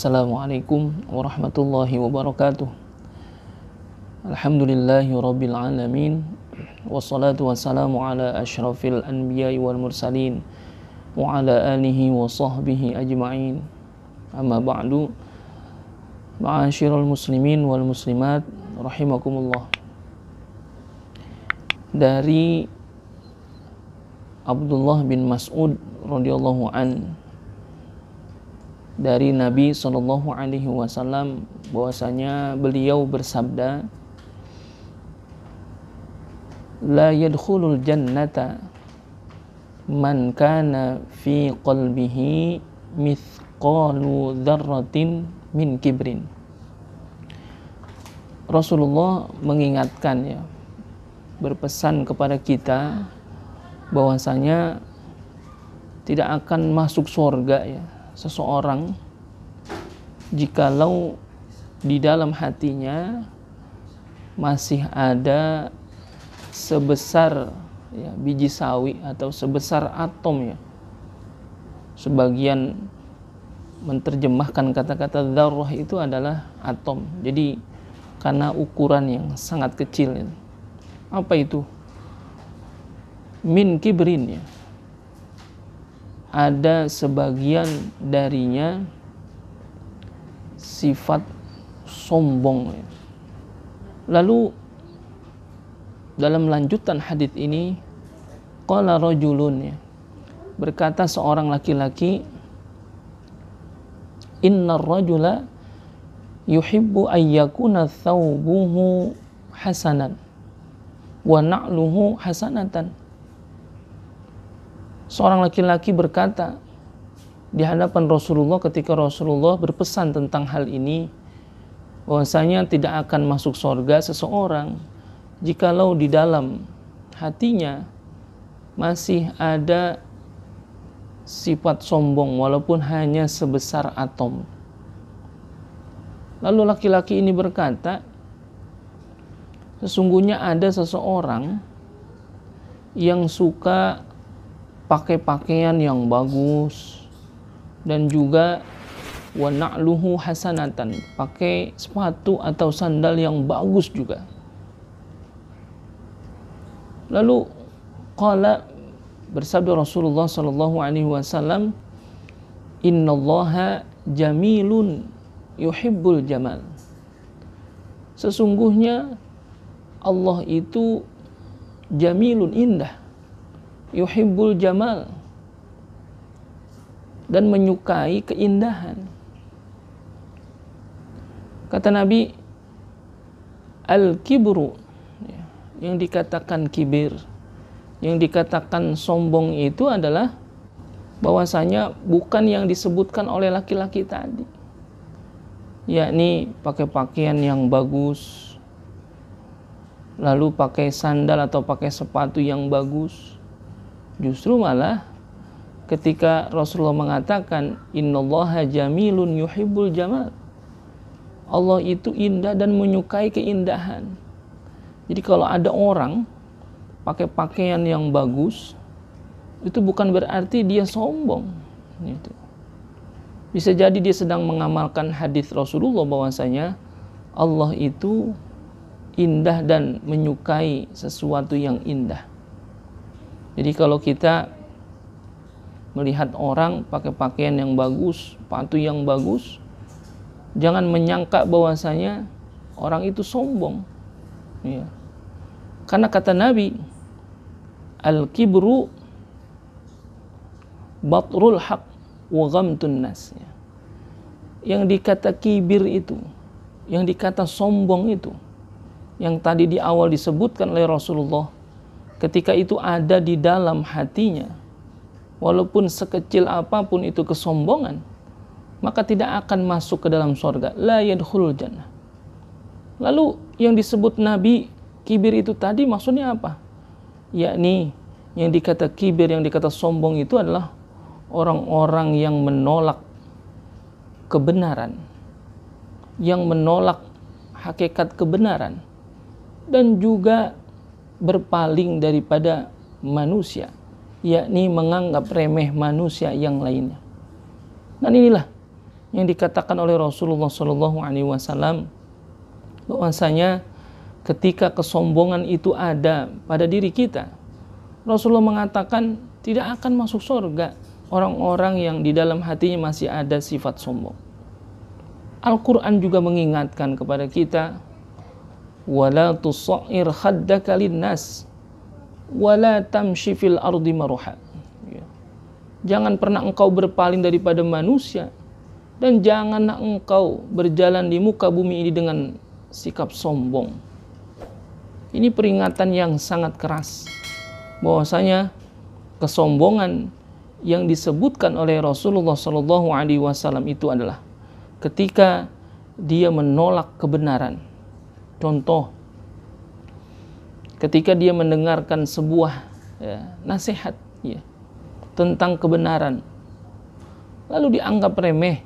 Assalamualaikum warahmatullahi wabarakatuh. Alhamdulillahi rabbil alamin. Wassalatu wassalamu ala ashrafil anbiya'i wal mursalin wa ala alihi wa sahbihi ajma'in. Amma ba'du. Ma'asyiral muslimin wal muslimat rahimakumullah. Dari Abdullah bin Mas'ud radhiyallahu an, dari Nabi Shallallahu Alaihi Wasallam bahwasanya beliau bersabda, la yadkhulul jannata man kana fi qalbihi mithqalu dzarratin min kibrin. Rasulullah mengingatkan, ya, berpesan kepada kita bahwasanya tidak akan masuk surga, ya, seseorang jikalau di dalam hatinya masih ada sebesar, ya, biji sawi atau sebesar atom, ya. Sebagian menerjemahkan kata-kata dzarrah itu adalah atom. Jadi karena ukuran yang sangat kecil, ya. Apa itu? Min kibrin, ya. Ada sebagian darinya sifat sombong, ya. Lalu dalam lanjutan hadits ini, qala rajulun, ya, berkata seorang laki-laki, innar rajula yuhibbu ayyakuna thawbuhu hasanan wa na'luhu hasanatan. Seorang laki-laki berkata di hadapan Rasulullah ketika Rasulullah berpesan tentang hal ini, bahwasanya tidak akan masuk surga seseorang jikalau di dalam hatinya masih ada sifat sombong walaupun hanya sebesar atom. Lalu laki-laki ini berkata, sesungguhnya ada seseorang yang suka pakai pakaian yang bagus dan juga wa na'luhu hasanatan, pakai sepatu atau sandal yang bagus juga. Lalu qala, bersabda Rasulullah sallallahu alaihi wasallam, innallaha jamilun yuhibbul jamal. Sesungguhnya Allah itu jamilun, indah, yuhibbul jamal, dan menyukai keindahan. Kata Nabi, al-kibru, ya, yang dikatakan kibir, yang dikatakan sombong itu adalah bahwasanya bukan yang disebutkan oleh laki-laki tadi, yakni pakai pakaian yang bagus, lalu pakai sandal atau pakai sepatu yang bagus. Justru malah ketika Rasulullah mengatakan innallaha jamilun yuhibbul jamal, Allah itu indah dan menyukai keindahan. Jadi kalau ada orang pakai pakaian yang bagus, itu bukan berarti dia sombong, gitu. Bisa jadi dia sedang mengamalkan hadis Rasulullah bahwasanya Allah itu indah dan menyukai sesuatu yang indah. Jadi kalau kita melihat orang pakai pakaian yang bagus, sepatu yang bagus, jangan menyangka bahwasanya orang itu sombong, ya. Karena kata Nabi, al-kibru batrul haq wa ghamtun nas, ya. Yang dikata kibir itu, yang dikata sombong itu, yang tadi di awal disebutkan oleh Rasulullah, ketika itu ada di dalam hatinya, walaupun sekecil apapun itu kesombongan, maka tidak akan masuk ke dalam surga. La yadkhulul jannah. Lalu yang disebut Nabi kibir itu tadi maksudnya apa? Yakni yang dikata kibir, yang dikata sombong itu adalah orang-orang yang menolak kebenaran, yang menolak hakikat kebenaran, dan juga berpaling daripada manusia, yakni menganggap remeh manusia yang lainnya. Dan inilah yang dikatakan oleh Rasulullah SAW bahwasanya ketika kesombongan itu ada pada diri kita, Rasulullah mengatakan tidak akan masuk surga orang-orang yang di dalam hatinya masih ada sifat sombong. Al-Quran juga mengingatkan kepada kita, wala tusair khaddaka linnas wala tamshi fil ardi maruha. Jangan pernah engkau berpaling daripada manusia, dan janganlah engkau berjalan di muka bumi ini dengan sikap sombong. Ini peringatan yang sangat keras bahwasanya kesombongan yang disebutkan oleh Rasulullah SAW itu adalah ketika dia menolak kebenaran. Contoh, ketika dia mendengarkan sebuah nasihat tentang kebenaran, lalu dianggap remeh,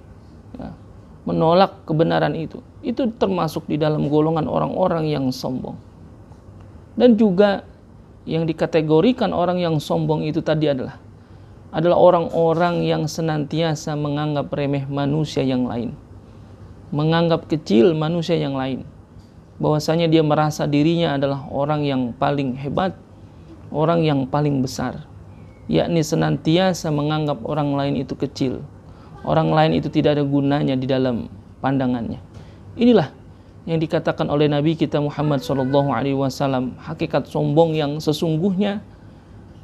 menolak kebenaran itu termasuk di dalam golongan orang-orang yang sombong. Dan juga yang dikategorikan orang yang sombong itu tadi adalah orang-orang yang senantiasa menganggap remeh manusia yang lain, menganggap kecil manusia yang lain, bahwasanya dia merasa dirinya adalah orang yang paling hebat, orang yang paling besar, yakni senantiasa menganggap orang lain itu kecil, orang lain itu tidak ada gunanya di dalam pandangannya. Inilah yang dikatakan oleh Nabi kita Muhammad SAW, hakikat sombong yang sesungguhnya,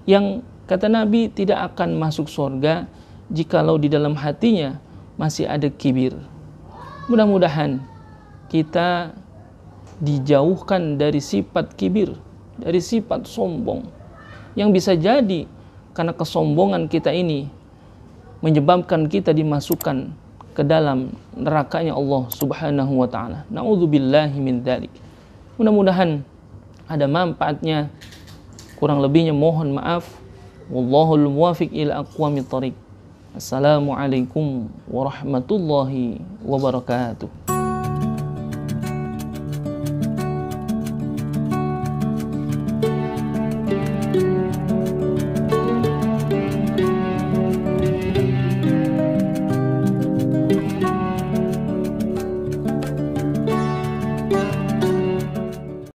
yang kata Nabi tidak akan masuk surga jikalau di dalam hatinya masih ada kibir. Mudah-mudahan kita dijauhkan dari sifat kibir, dari sifat sombong, yang bisa jadi karena kesombongan kita ini menyebabkan kita dimasukkan ke dalam nerakanya Allah Subhanahu wa ta'ala. Na'udzubillahi min dzalik. Mudah-mudahan ada manfaatnya. Kurang lebihnya mohon maaf. Wallahul muwafiq ila aqwamit thariq. Assalamualaikum warahmatullahi wabarakatuh.